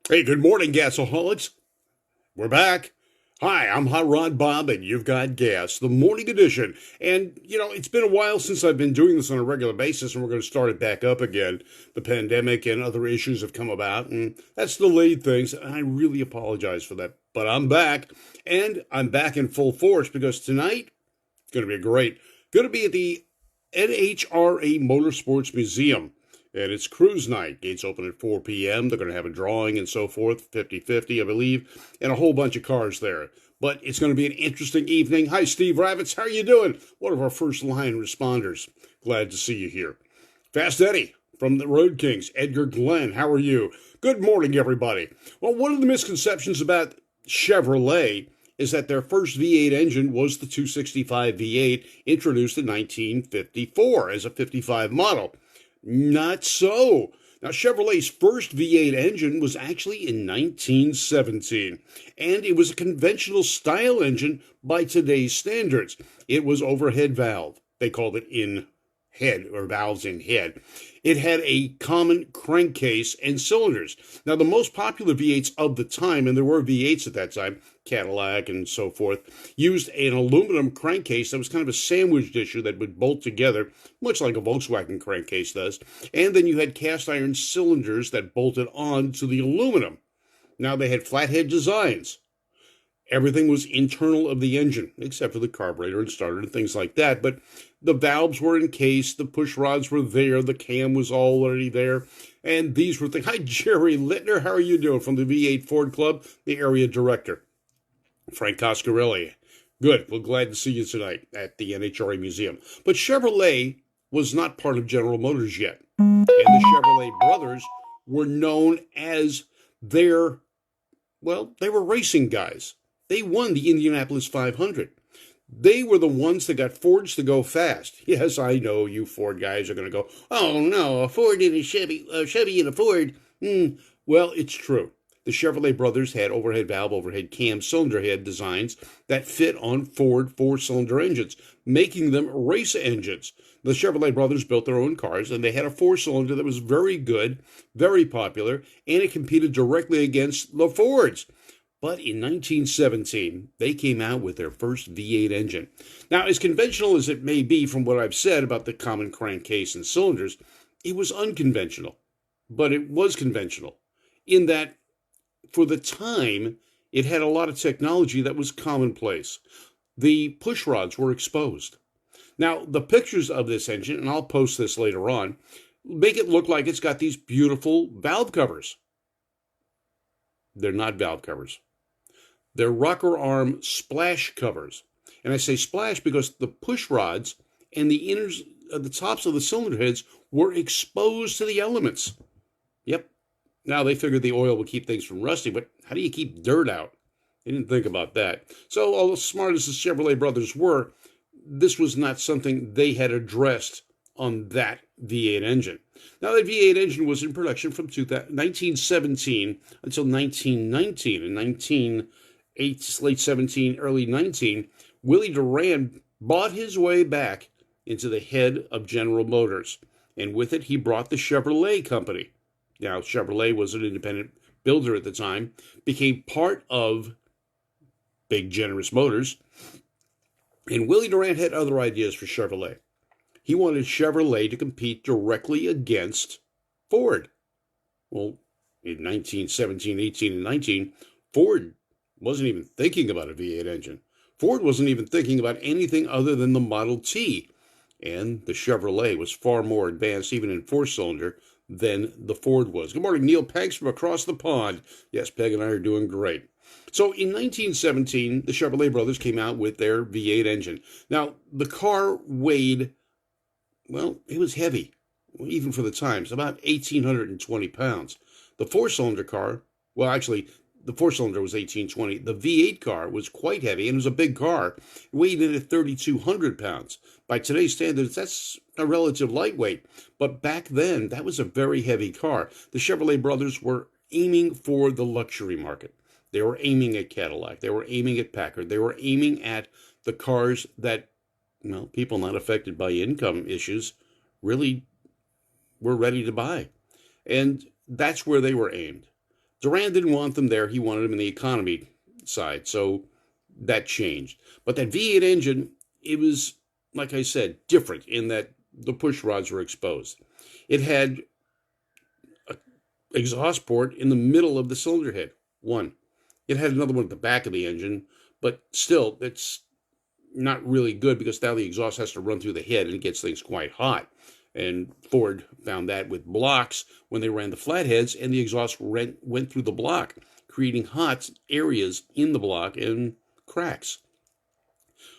Hey, good morning, gasaholics. We're back. Hi, I'm Hot Rod Bob, and you've got Gas, the morning edition. And, it's been a while since I've been doing this on a regular basis, and we're going to start it back up again. The pandemic and other issues have come about, and that's delayed things, and I really apologize for that. But I'm back, and I'm back in full force because tonight it's going to be great. Going to be at the NHRA Motorsports Museum. And it's cruise night. Gates open at 4 p.m. They're going to have a drawing and so forth, 50-50, I believe, and a whole bunch of cars there. But it's going to be an interesting evening. Hi, Steve Ravitz. How are you doing? One of our first line responders. Glad to see you here. Fast Eddie from the Road Kings. Edgar Glenn, how are you? Good morning, everybody. Well, one of the misconceptions about Chevrolet is that their first V8 engine was the 265 V8 introduced in 1954 as a 55 model. Not so. Now, Chevrolet's first V8 engine was actually in 1917, and it was a conventional style engine by today's standards. It was overhead valve. They called it in head, or valves in head. It had a common crankcase and cylinders. Now, the most popular V8s of the time, and there were V8s at that time, Cadillac and so forth, used an aluminum crankcase that was kind of a sandwich issue that would bolt together, much like a Volkswagen crankcase does. And then you had cast iron cylinders that bolted on to the aluminum. Now, they had flathead designs. Everything was internal of the engine, except for the carburetor and starter and things like that. But the valves were encased, the push rods were there, the cam was already there. And these were things. Hi, Jerry Littner. How are you doing? From the V8 Ford Club, the area director. Frank Coscarelli. Good. We're glad to see you tonight at the NHRA Museum. But Chevrolet was not part of General Motors yet. And the Chevrolet brothers were known as they were racing guys. They won the Indianapolis 500. They were the ones that got Fords to go fast. Yes, I know you Ford guys are going to go, oh no, a Ford and a Chevy and a Ford. Well, it's true. The Chevrolet brothers had overhead valve, overhead cam, cylinder head designs that fit on Ford four-cylinder engines, making them race engines. The Chevrolet brothers built their own cars, and they had a four-cylinder that was very good, very popular, and it competed directly against the Fords. But in 1917, they came out with their first V8 engine. Now, as conventional as it may be from what I've said about the common crankcase and cylinders, it was unconventional. But it was conventional in that, for the time, it had a lot of technology that was commonplace. The push rods were exposed. Now, the pictures of this engine, and I'll post this later on, make it look like it's got these beautiful valve covers. They're not valve covers. They're rocker arm splash covers. And I say splash because the push rods and the tops of the cylinder heads were exposed to the elements. Yep. Now they figured the oil would keep things from rusting, but how do you keep dirt out? They didn't think about that. So, all as smart as the Chevrolet brothers were, this was not something they had addressed on that V8 engine. Now, that V8 engine was in production from 1917 until 1919. In late 17, early 19, Willie Durand bought his way back into the head of General Motors. And with it, he brought the Chevrolet company. Now, Chevrolet was an independent builder at the time, became part of Big Generous Motors. And Willie Durand had other ideas for Chevrolet. He wanted Chevrolet to compete directly against Ford. Well, in 1917, 18, and 19, Ford wasn't even thinking about a V8 engine. Ford wasn't even thinking about anything other than the Model T. And the Chevrolet was far more advanced, even in four-cylinder, than the Ford was. Good morning, Neil Peggs from across the pond. Yes, Peg and I are doing great. So in 1917, the Chevrolet brothers came out with their V8 engine. Now, the car weighed, it was heavy, even for the times, about 1,820 pounds. The four-cylinder car, the four-cylinder was 1820. The V8 car was quite heavy, and it was a big car. It weighed in at 3,200 pounds. By today's standards, that's a relative lightweight. But back then, that was a very heavy car. The Chevrolet brothers were aiming for the luxury market. They were aiming at Cadillac. They were aiming at Packard. They were aiming at the cars that, people not affected by income issues really were ready to buy. And that's where they were aimed. Duran didn't want them there. He wanted them in the economy side. So that changed. But that V8 engine, it was, like I said, different in that the push rods were exposed. It had an exhaust port in the middle of the cylinder head, one. It had another one at the back of the engine, but still, it's not really good because now the exhaust has to run through the head and it gets things quite hot. And Ford found that with blocks when they ran the flatheads, and the exhaust went through the block, creating hot areas in the block and cracks.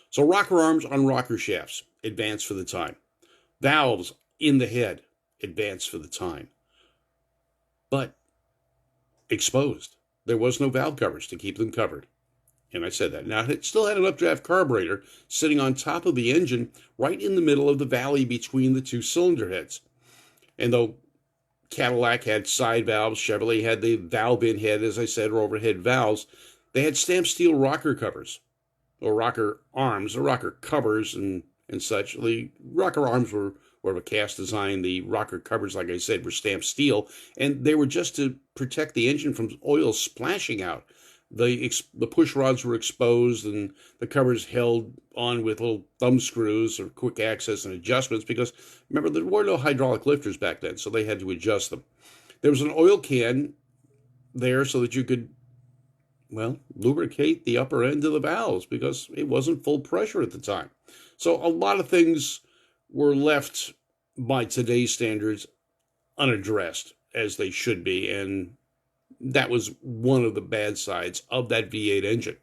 So rocker arms on rocker shafts, advanced for the time. Valves in the head, advanced for the time. But exposed. There was no valve covers to keep them covered. And I said that. Now, it still had an updraft carburetor sitting on top of the engine right in the middle of the valley between the two cylinder heads. And though Cadillac had side valves, Chevrolet had the valve in head, as I said, or overhead valves, they had stamped steel rocker covers, or rocker arms, or rocker covers and such. The rocker arms were of a cast design. The rocker covers, like I said, were stamped steel, and they were just to protect the engine from oil splashing out. The push rods were exposed, and the covers held on with little thumb screws or quick access and adjustments because, remember, there were no hydraulic lifters back then, so they had to adjust them. There was an oil can there so that you could, well, lubricate the upper end of the valves because it wasn't full pressure at the time. So a lot of things were left by today's standards unaddressed, as they should be, and that was one of the bad sides of that V8 engine.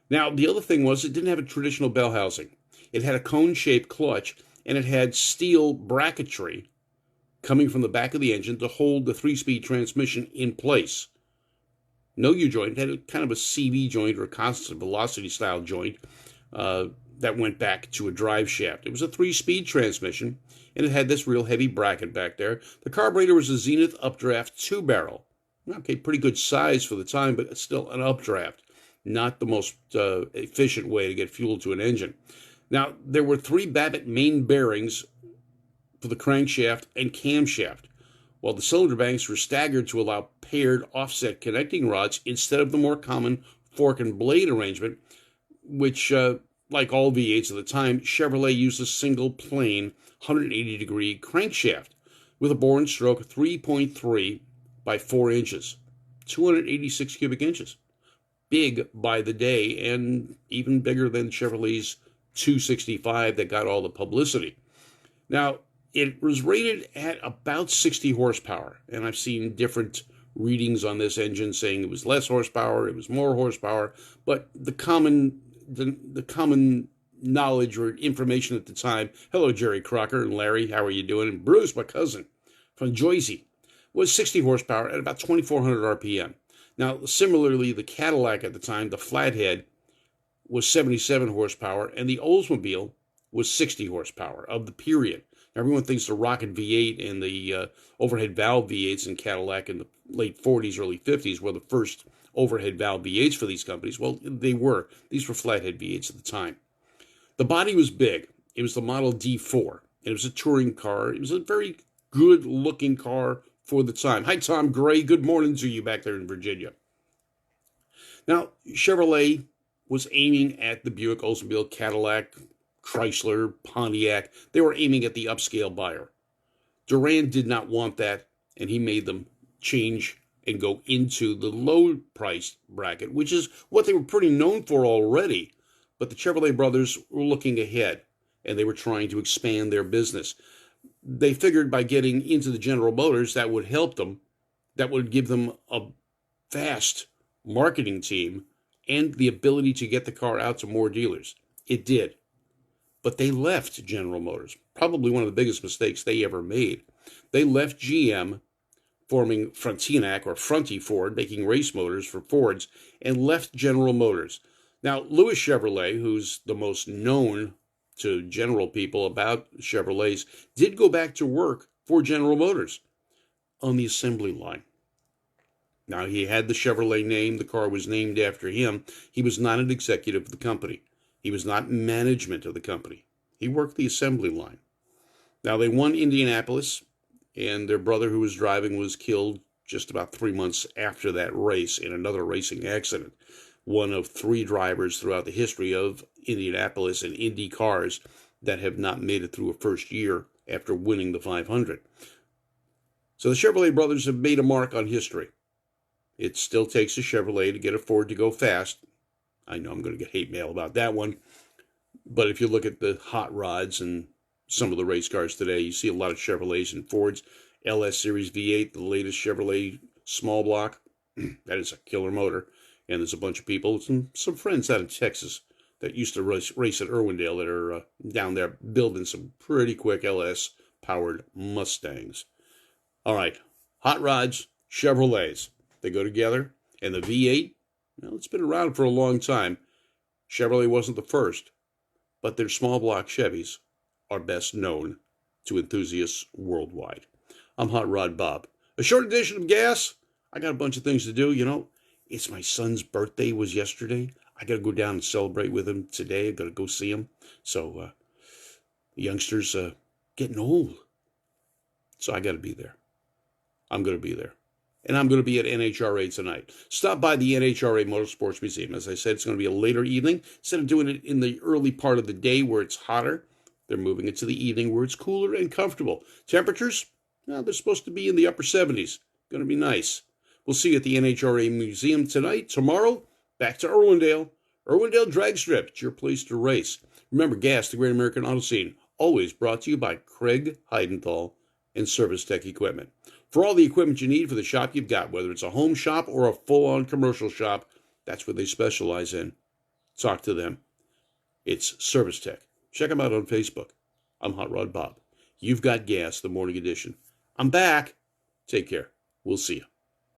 Now, the other thing was it didn't have a traditional bell housing. It had a cone-shaped clutch, and it had steel bracketry coming from the back of the engine to hold the 3-speed transmission in place. No U-joint. It had kind of a CV joint or a constant velocity style joint that went back to a drive shaft. It was a 3-speed transmission, and it had this real heavy bracket back there. The carburetor was a Zenith updraft 2-barrel. Okay, pretty good size for the time, but it's still an updraft. Not the most efficient way to get fuel to an engine. Now, there were 3 Babbitt main bearings for the crankshaft and camshaft, while the cylinder banks were staggered to allow paired offset connecting rods instead of the more common fork and blade arrangement, which, like all V8s at the time, Chevrolet used a single plane 180-degree crankshaft with a bore and stroke 3.3 by 4 inches, 286 cubic inches. Big by the day, and even bigger than Chevrolet's 265 that got all the publicity. Now, it was rated at about 60 horsepower, and I've seen different readings on this engine saying it was less horsepower, it was more horsepower, but the common knowledge or information at the time, hello Jerry Crocker and Larry, how are you doing? And Bruce, my cousin from Jersey, was 60 horsepower at about 2,400 RPM. Now, similarly, the Cadillac at the time, the Flathead, was 77 horsepower, and the Oldsmobile was 60 horsepower of the period. Now, everyone thinks the Rocket V8 and the overhead valve V8s in Cadillac in the late 40s, early 50s were the first overhead valve V8s for these companies. Well, they were. These were flathead V8s at the time. The body was big. It was the Model D4. It was a touring car. It was a very good-looking car for the time. Hi, Tom Gray. Good morning to you back there in Virginia. Now, Chevrolet was aiming at the Buick, Oldsmobile, Cadillac, Chrysler, Pontiac. They were aiming at the upscale buyer. Duran did not want that, and he made them change and go into the low price bracket, which is what they were pretty known for already. But the Chevrolet brothers were looking ahead, and they were trying to expand their business. They figured by getting into the General Motors, that would help them. That would give them a vast marketing team and the ability to get the car out to more dealers. It did. But they left General Motors, probably one of the biggest mistakes they ever made. They left GM, forming Frontenac or Fronty Ford, making race motors for Fords, and left General Motors. Now, Louis Chevrolet, who's the most known to general people about Chevrolets, did go back to work for General Motors on the assembly line. Now, he had the Chevrolet name. The car was named after him. He was not an executive of the company. He was not management of the company. He worked the assembly line. Now, they won Indianapolis, and their brother who was driving was killed just about 3 months after that race in another racing accident. One of 3 drivers throughout the history of Indianapolis and Indy cars that have not made it through a first year after winning the 500. So the Chevrolet brothers have made a mark on history. It still takes a Chevrolet to get a Ford to go fast. I know I'm going to get hate mail about that one. But if you look at the hot rods and some of the race cars today, you see a lot of Chevrolets and Fords. LS Series V8, the latest Chevrolet small block. That is a killer motor. And there's a bunch of people, some friends out in Texas that used to race at Irwindale that are down there building some pretty quick LS-powered Mustangs. All right, hot rods, Chevrolets. They go together. And the V8, well, it's been around for a long time. Chevrolet wasn't the first, but their small block Chevys are best known to enthusiasts worldwide. I'm Hot Rod Bob. A short edition of Gas. I got a bunch of things to do. You know, it's my son's birthday was yesterday. I got to go down and celebrate with him today. I got to go see him. So, the youngster's getting old. So I got to be there. I'm going to be there. And I'm going to be at NHRA tonight. Stop by the NHRA Motorsports Museum. As I said, it's going to be a later evening. Instead of doing it in the early part of the day where it's hotter, they're moving it to the evening where it's cooler and comfortable. Temperatures, well, they're supposed to be in the upper 70s. Going to be nice. We'll see you at the NHRA Museum tonight. Tomorrow, back to Irwindale. Irwindale Drag Strip. It's your place to race. Remember, GAAS, the Great American Auto Scene, always brought to you by Craig Heidenthal and Service Tech Equipment. For all the equipment you need for the shop you've got, whether it's a home shop or a full-on commercial shop, that's what they specialize in. Talk to them. It's Service Tech. Check them out on Facebook. I'm Hot Rod Bob. You've got Gas, the morning edition. I'm back. Take care. We'll see you.